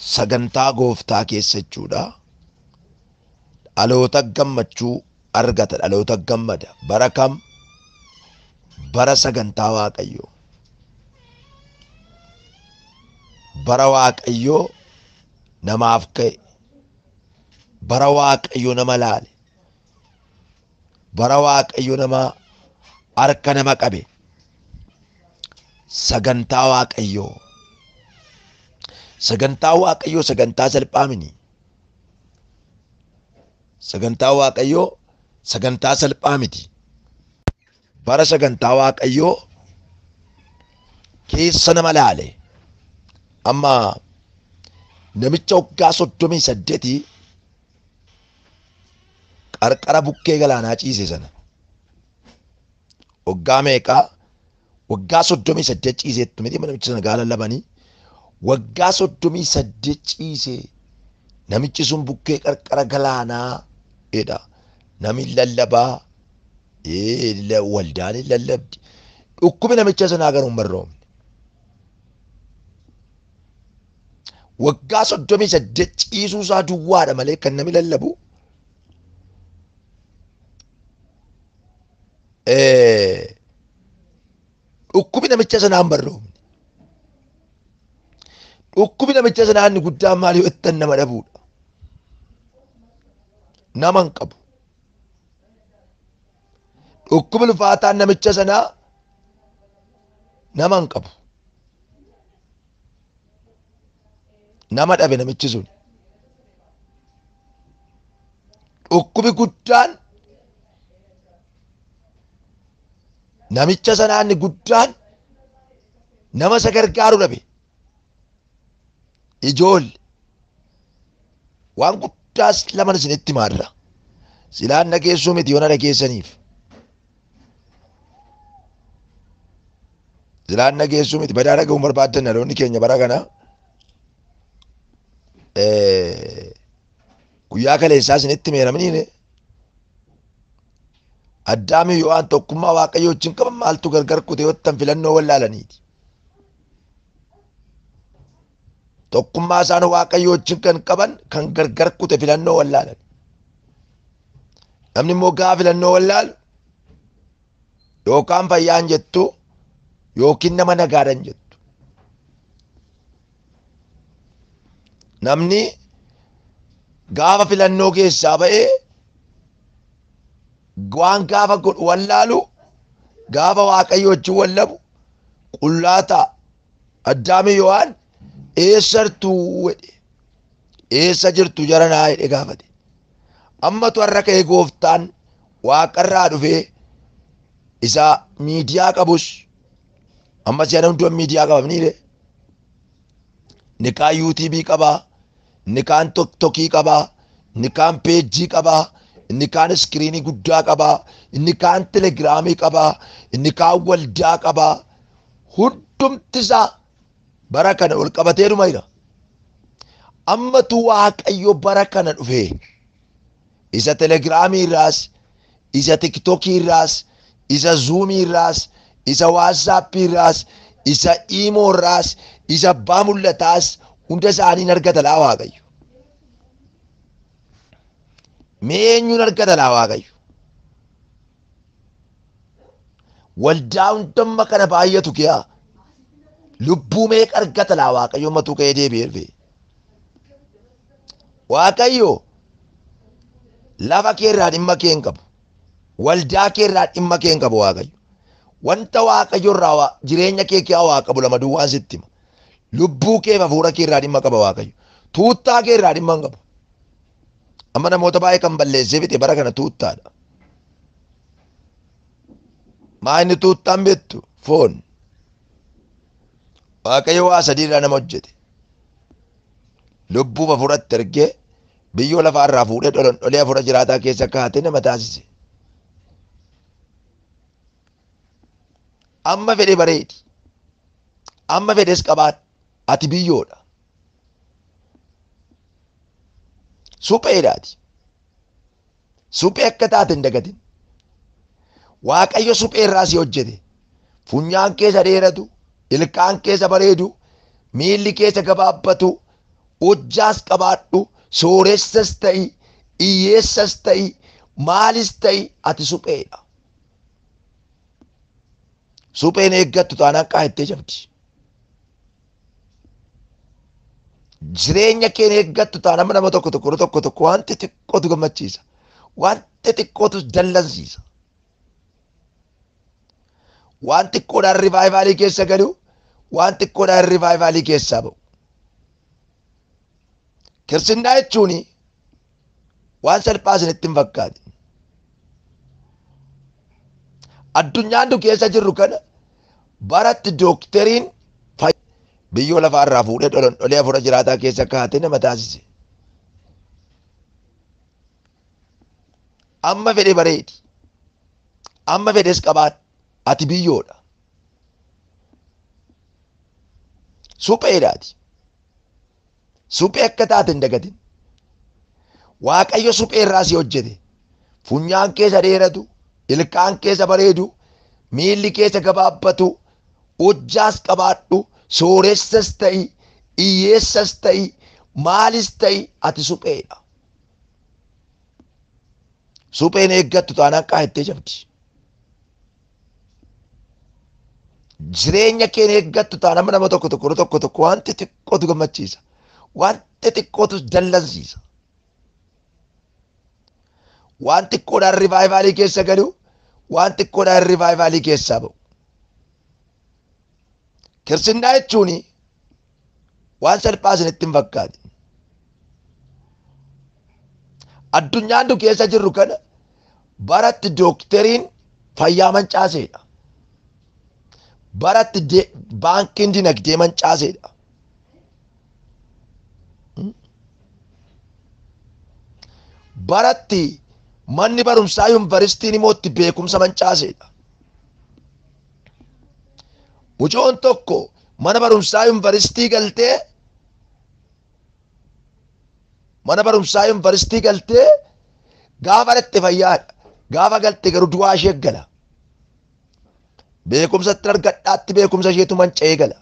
sagantaa gooftaa keessa jechuudha. Dhaloota gammachuu argata, dhaloota gammada. Bara kam? Bara sagantaa Waaqayyoo. Bara Waaqayyoo namaaf ka'e. Bara Waaqayyoo nama laale. Bara Waaqayyoo nama harka nama qabe. Sagantaa Waaqayyoo. Sagantaa Waaqayyoo sagantaa salphaa miti. Sagantaa Waaqayyoo sagantaa salphaa miti. Bara sagantaa Waaqayyoo keessa nama laale. Amma namicha waggaa 38 qarqara bukkee galaanaa ciise sana. Waggaa meeqaa? Waggaa 38 ciiseettu miti namicha sana gaala labanii. Waggaa 38 ciise namichi sun bukkee qarqara galaanaa edha. Nami lallabaa waldaan lallabdi. Dhukkubi namicha sanaa garuu hin barroomne. Waggaa 38 ciisuu isaa duwwaadha malee kan nami lallabu. Dhukkubi namicha sanaa hin barroomne. Dhukkubi namicha sanaa inni guddaan maali yoo ittan nama dhabuudha. Nama hin qabu. Dhukkubi ulfaataan namicha sanaa nama hin qabu. Nama dhabe namichi sun. Dhukkubi guddaan namicha sanaa inni guddaan nama isa gargaaru dhabe. Ijoollee waan guddaas lama isinitti maarra. Silaan dhageessuu miti yoo na dhageessaniif. Silaan dhageessuu miti badaa dhaga'uun barbaaddan dhaloonni keenya bara kana. Guyyaa kaleessaa isinitti meeramniine. Addaamii yoo waan tokkummaa Waaqayyoo wajjin qaban maaltu gargar kute yoo ta'an filannoo wallaalaniiti. Tokkummaa isaan Waaqayyoo wajjin kan qaban kan gargar kute filannoo wallaalan. Namni immoo gaafa filannoo wallaalu yookaan fayyaan jettu yookiin nama nagaadhan jettu. Namni gaafa filannoo keessaa ba'ee waan gaafa godhu wallaalu gaafa Waaqayyoo wajjin wallabu qullaa ta'a. Addaamii Yohaan eessartuu jedhe eessa jirtu jara naa jedhe gaafate. Ammatu har'a ka'ee gooftaan waaqarraa dhufee isa miidiyaa qabus amma si'ana hundumaa miidiyaa qabamniire. Inni kaan YouTube qabaa, inni kaan TikTokii qabaa, inni kaan peejii qabaa, inni kaan iskiriinii guddaa qabaa, inni kaan telegiraamii qabaa, inni kaan waldaa qabaa. Hundumtisaa bara kana ol qabatee dhuma jira. Ammatu Waaqayyo bara kana dhufee isa telegiraamii irraas, isa tiktokii irraas, isa zuumii irraas, isa waatsaappii irraas, isa iimoo irraas, isa abbaa mul'ataas hunda isaanii argata laa Waaqayyo. Mee eenyuun argata laa Waaqayyo? Waldaa hundamma kana baay'atu kiyaa. Lubbuu meeqa argata laa Waaqayyo matuu ka'ee deebi'ee. Waaqayyo lafa kee irraa dhimma kee hin qabu. Waldaa kee irraa dhimma kee hin qabu Waaqayyo. Wanta Waaqayyo irraa jireenya kee waa qabu lama duwwaan sitti hima. Lubbuu kee fi hafuura kee irraa dhimma qaba Waaqayyo. Tuuttaa kee irraa dhimma hin qabu. Amma namoota baay'ee kan balleessee fite bara kana tuuttaadha. Maa inni tuuttaan beektu? Foon. Waaqayyo waa sadii irraa nama hojjete. Lubbuu hafuuratti ergee biyyoo lafaa irraa fuudhee dholee hafuura jiraataa keessa kaa'atee nama taasise. Amma fedhe bareedi. Amma fedhes qabaadhu. Ati biyyoodha. Supheedhaati. Suphee akka taate hin dagatin. Waaqayyo suphee irraa si hojjete. Funyaan keessa dheeratu, ilkaan keessa bareedu, miilli keessa gabaabbatu, hojjaas qabaadhu, sooressas ta'i, hiyyeessas ta'i, maalis ta'i ati supheedha. Supheen eeggattu taanaan qaayettee cabdi. Jireenya keen eeggattu taanaan nama tokko wanti xiqqootu gammachiisa. Wanti xiqqootu dallansiisa. Waan xiqqoodhaan rivaayivaalii keessa galu, waan xiqqoodhaan rivaayivaalii keessaa ba'u. Kiristinnaa jechuun waan salphaa isinitti hin fakkaatin. Addunyaan nu keessa jirru kana baratti dookteriin biyyoo lafaa irraa fuudhee dholee afura jiraataa keessa kaa'atee nama taasise. Amma fedhe bareedi. Amma fedhes qabaadhu. Ati biyyoodha. Supheedhaati. Suphee akka taate hin dagatin. Waaqayyo suphee irraa si hojjete. Funyaan keessa dheeratu, ilkaan keessa bareedu, miilli keessa gabaabbatu, hojjaas qabaadhu, sooressas ta'i, hiyyeessas ta'i, maalis ta'i ati supheedha. Supheen eeggattu taanaan qaayettee cabdi. Jireenya keen eeggattu taanaan nama tokko wanti xiqqootu gammachiisa. Wanti xiqqootu dallansiisa. Waan xiqqoodhaan rivaayivaalii keessa galu, waan xiqqoodhaan rivaayivaalii keessaa ba'u. Kiristinnaa jechuun waan salphaa isinitti hin fakkaatin. Addunyaan nu keessa jirru kana baratti dookteriin fayyaa mancaaseedha. Baratti baankiin dinagdee mancaaseedha. Baratti manni barumsaa yuunivarsiitiin immoo itti beekumsa mancaaseedha. Mucoon tokko mana barumsaa yuunivarsiitii galtee gaafa dhaqxe fayyaadha. Gaafa galte garuu du'aa ishee gala. Beekumsatti argadhaatti beekumsa isheetu manca'ee gala.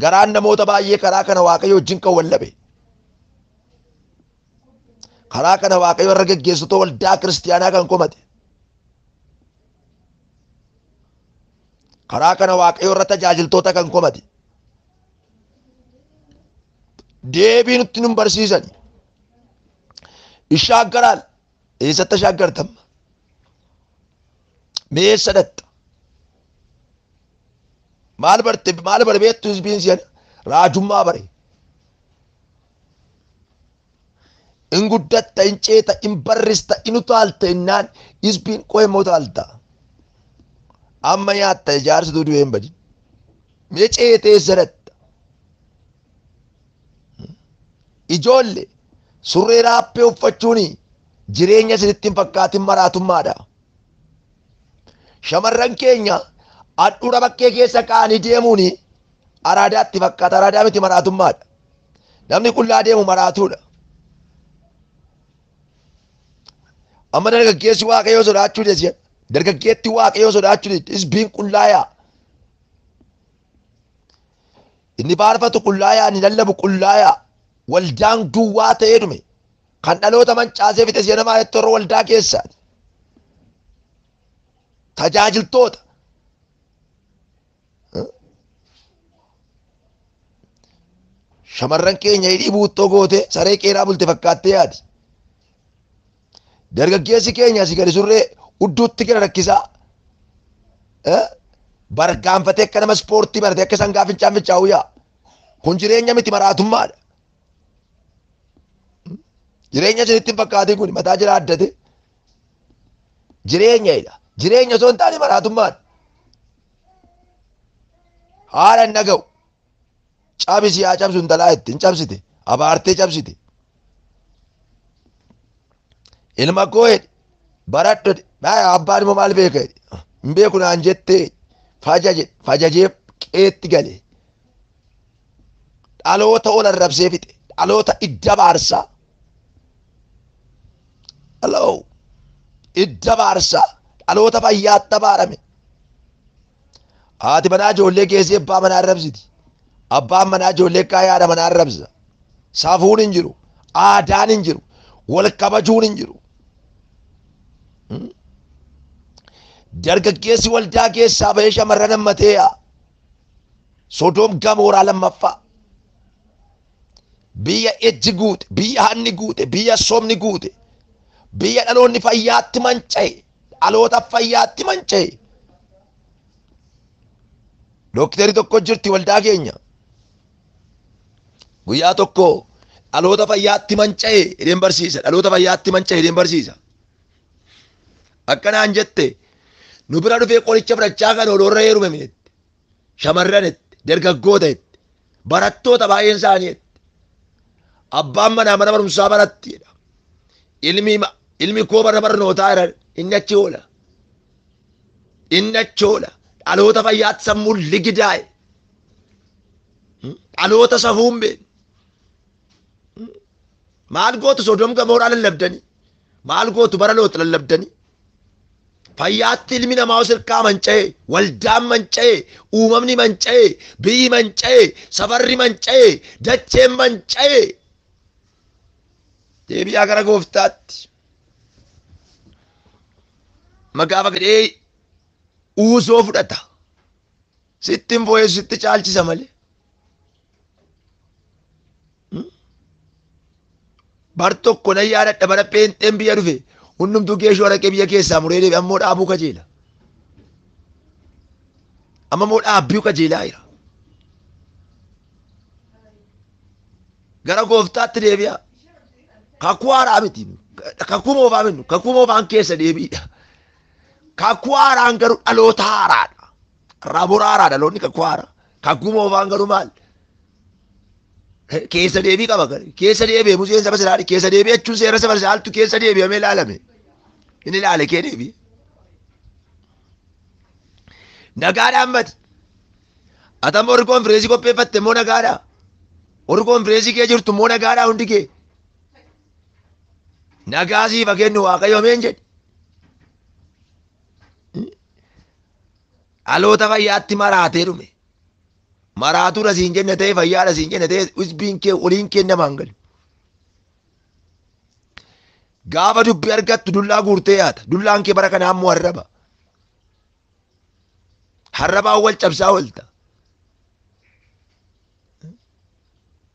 Garaan namoota baay'ee karaa kana Waaqayyo wajjin kan wallabe. Karaa kana Waaqayyo irra geggeessitoota waldaa kiristiyaanaa kan komate. Karaa kana Waaqayyo irra tajaajiltoota kan komate. Deebii nutti nun barsiisan. Ishaaggaraan eessatti shaaggartamma? Meessa dhatta? Maal bare beektu hizbiin si'an raajummaa bare. In guddatta, in ceeta, in barrista, in utaalta innaan hizbiin qo'emmoo utaalta. Amma nyaatta ijaarsituu du'ee hin badin. Mee ceetee sadatta. Ijoolle surree raappee uffachuun jireenya isinitti hin fakkaatin maraatummaadha. Shamarran keenya handhuura bakkee keessa kaa'anii deemuun araadaatti fakkaata. Araadaa miti, maraatummaadha. Namni qullaa deemu maraatuudha. Amma dargaggeessi Waaqayyoo sodaachuu deessiyan. Dargaggeetti Waaqayyoo sodaachuu deessiyan. Hizbiin qullaayaa. Inni faarfatu qullaayaa, inni lallabu qullaayaa. Waldaan duwwaa ta'ee dhume. Kan dhaloota mancaasee fixe si'a namaa ettoo waldaa keessaati. Tajaajiltoota. Shamarran keenya hidhii buuttoo goote saree qeeraa bulte fakkaattee yaadi. Dargaggeessi keenya asii gadi surree udduutti gara rakkisaa. Bargaanfatee akka nama ispoortii barate akka sangaa fincaa'u yaa. Kun jireenya miti, maraatummaadha. Jireenya isinitti hin fakkaatin kun mataa jala addate. Jireenyadha. Jireenya osoo hin taane maraatummaadha. Haala hin dhaga'u. Cabisi haa cabsu intalaa itti hin cabsite. Abaartee cabsite. Ilma koo jedhe baradhu abbaan immoo maal beeka jedhe. Hin beeku naan jettee fajajee qeetti gale. Dhaloota ol arrabsee fixe. Dhaloota idda baarsaa. Idda baarsaa. Dhaloota fayyaatti baarame. Haati manaa ijoollee keessee abbaa manaa arrabsiti. Abbaan manaa ijoollee haadha manaa arrabsa. Safuun hin jiru. Aadaan hin jiru. Wal kabajuun hin jiru. Dargaggeessi waldaa keessaa bahee shamarran hammatee yaa'a. Sodoom Gamoraa lammaffaa. Biyya ejji guute, biyya hanni guute, biyya somni guute, biyya dhaloonni fayyaatti manca'e, dhaloota fayyaatti manca'e. Dookterii tokko jirti waldaa keenya. Guyyaa tokko dhaloota fayyaatti manca'e hidheen barsiisa. Dhaloota fayyaatti manca'e hidheen barsiisa. Akkanaan jette nu bira dhufee qoricha fudhachaa kan oloorra heerume minetti. Shamarranetti, dargaggootaetti, barattoota baay'een isaaniitti. Abbaan manaa mana barumsaa baratti jedha. Ilmi koo mana barnootaa jiran inni achi oola. Inni achi oola. Dhaloota fayyaatti sammuun ligidaa'e. Dhaloota safuun beekne. Maal gootu Sodoom Gamoraa lallabdanii? Maal gootu bara Loot lallabdanii? Fayyaatti ilmi namaa sirkaa manca'e, waldaan manca'e, uumamni manca'e, biyyi manca'e, safarri manca'e, dacheen manca'e. Deebi'aa gara gooftaatti. Magaafa gadhee uusoo fudhata. Sittiin boo'eessu sitti caalchisa malee. Bar tokko nan yaadadha bara pheenxeen biyya dhufe hundumtuu geeshoo araqee biyya keessaa muree deebi'e ammoo dhaabuu kajeela. Amma immoo dhaabbiu kajeelaa jira. Gara gooftaatti deebi'aa. Kakuu haaraa miti. Kakuu moofaa minnu. Kakuu moofaan keessa deebiidha. Kakuu haaraan garuu dhaloota haaraadha. Raabura haaraa dhaloonni kakuu haaraa. Kakuu moofaan garuu maal? Keessa deebii qaba. Keessa deebi'e Museen saba Israa'el keessa deebi'e jechuun seera saba Israa'eltu keessa deebi'amee ilaalame. Inni ilaale kee deebi'e. Nagaadhaan mati. Atamma warri konfireensii qopheeffatte immoo nagaadhaa. Warri konfireensii kee jirtu immoo nagaadhaa hundi kee. Nagaasii fakkennu Waaqayyo ameen jedhi. Dhaloota fayyaatti maraatee dhume. Maraatuu siin jenne ta'e fayyaadha siin jenne ta'e usbiin kee waliin kennamaan galu. Gaafa dubbii argattu dullaa guurtee yaata. Dullaan kee bara kanaa ammoo harraba. Harrabaan wal cabsaa oolta.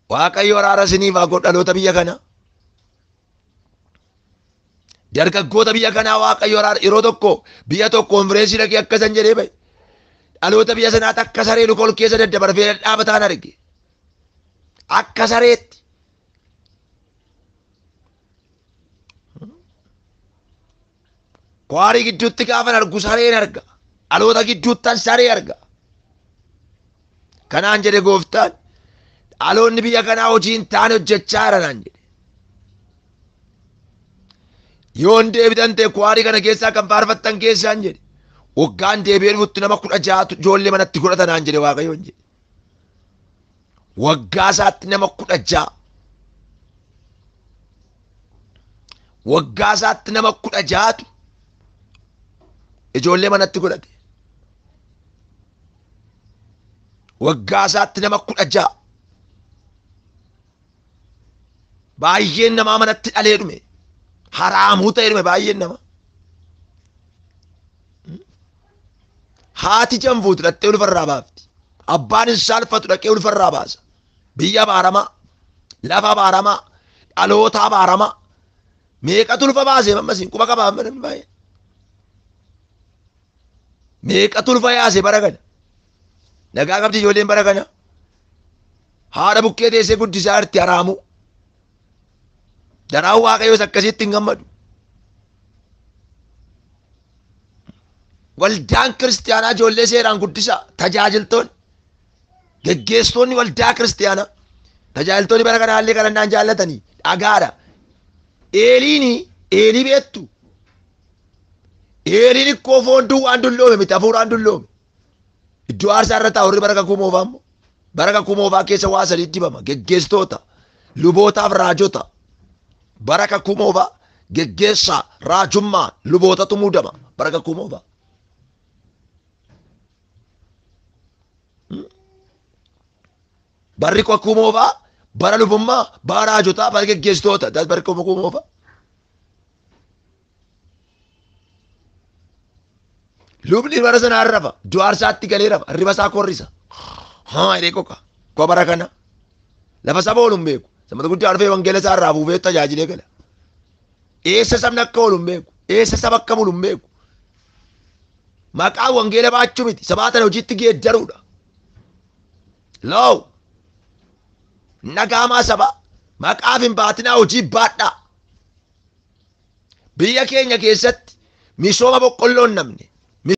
Waaqayyo araara isiniif haa godhu dhaloota biyya kanaa. Dargaggoota biyya kanaa Waaqayyo araara yeroo tokko biyya tokko konfireensii dhaqee akkasan jedhee bahe. Dhaloota biyya sanaatti akka saree lukool keessa daddabarfee dhaabataan arge. Akka sareetti. Kwaarii gidduutti gaafan argu sareen arga. Dhaloota gidduuttan saree arga. Kanaan jedhe gooftaan dhaloonni biyya kanaa hojii hin taane hojjechaa jiran jedhe. Yoon deebitan ta'e kwaarii kana keessaa kan faarfattan keessaan jedhe. Waggaan deebi'ee dhufutti nama 16 ijoollee manatti godhatanaan jedhe Waaqayyoon jedhe. Waggaa isaatti nama 16. Waggaa isaatti nama 16tu ijoollee manatti godhate. Waggaa isaatti nama 16. Baay'een namaa manatti dhalee dhume. Haraamuu ta'e dhume baay'een nama. Haati janfuutu dhattee ulfarraa baafti. Abbaan hin saalfatu dhaqee ulfarraa baasa. Biyya baaramaa, lafa baaramaa, dhaloota baaramaa. Meeqatu ulfa baasee mammasiin quba qabaa namni baay'ee. Meeqatu ulfa yaasee bara kana. Nagaa qabdi ijoolleen bara kana. Haadha bukkee teessee guddisaa jirti haraamuu. Daraan Waaqayyoos akkasitti hin gammadu. Waldaan kiristaanaa ijoollee seeraan guddisaa tajaajiltoonni geggeessitoonni waldaa kiristaanaa tajaajiltoonni bara kanaa illee kadhannaan jaallatanii dhagaadha. Eelii beektu. Eeliin ikkoo foon duwwaan dulloome miti hafuuraan dulloome. Iddoo aarsaa irra taa'u warri bara kakuu moofaa immoo bara kakuu moofaa keessa waa sadii dibama geggeessitoota lubootaaf raajota bara kakuu moofaa geggeessaa raajummaa lubootatu muudama bara kakuu moofaa. Barri kumoofaa bara lubummaa bara raajotaa bara geggeessitoota barri kumoofaa. Lubni bara sana arrafa du'aarsaatti galee rafa arriba isaa korrisa. Haa jedhee koo bara kana lafa saba ooluun beeku. Sabata guddaa dhufee wangeela isaa irraa buufee tajaajilee gala. Eessa sabni akka ooluun beeku. Eessa saba akka buluun beeku. Maqaa wangeela baachuu miti sabaatan hojiitti geeddaruudha. Loo nagaamaa saba maqaaf hin baatinaa hojii baadhaa. Biyya keenya keessatti misooma boqqolloo hin namne